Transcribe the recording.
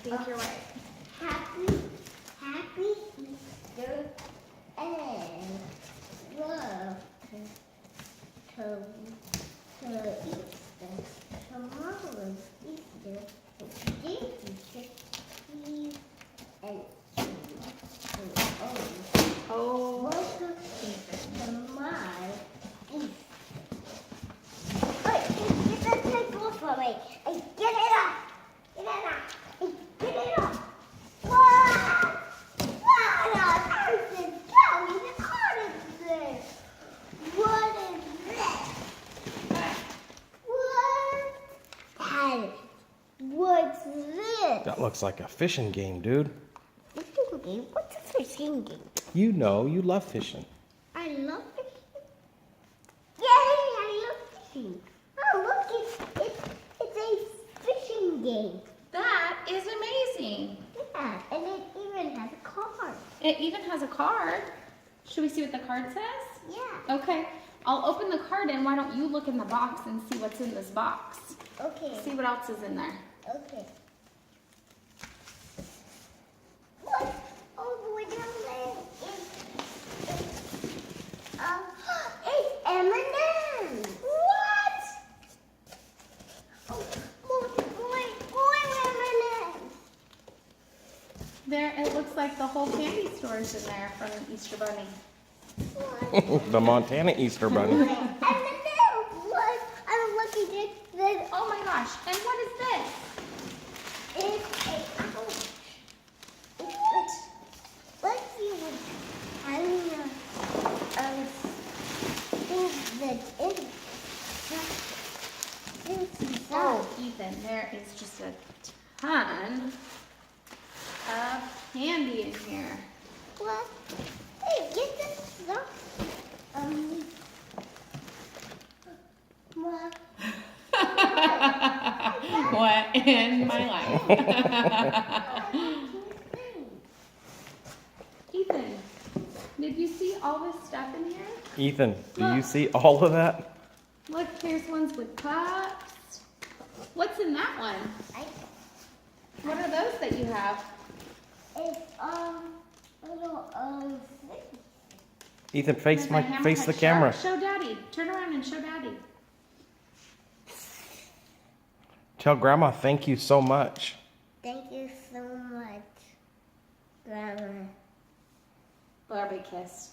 think you're right. Happy Easter and love to Easter. Tomorrow's Easter. Today's Easter. Eve and Oh. welcome to my Easter. Wait, get that table for me. Get it up. Get it up. Get it up. What? What on earth is going on in there? What is this? What? What's this? That looks like a fishing game, dude. Fishing game? What's a fishing game? You know, you love fishing. I love fishing. Yay, I love fishing. Oh, look, it's a fishing game. That is amazing. Yeah, and it even has a card. It even has a card. Should we see what the card says? Yeah. Okay. I'll open the card and why don't you look in the box and see what's in this box. Okay. See what else is in there. Okay. What? All the way down there it's M&M's. What? Oh, more M&M's. There, it looks like the whole candy store is in there from the Easter Bunny. What? The Montana Easter Bunny. M&M's. What? I'm looking at this. Oh my gosh, and what is this? It's a ouch. Let's see what kind of things that's in Oh, Ethan, there is just a ton of candy in here. What? Hey, get this stuff. What? What in my life? Ethan, did you see all this stuff in here? Ethan, do you see all of that? Look, here's ones with cups. What's in that one? What are those that you have? It's little thing. Ethan, face There's a hammerhead the shark. camera. Show Daddy. Turn around and show Daddy. Tell Grandma thank you so much. Thank you so much, Grandma. Barbie kiss.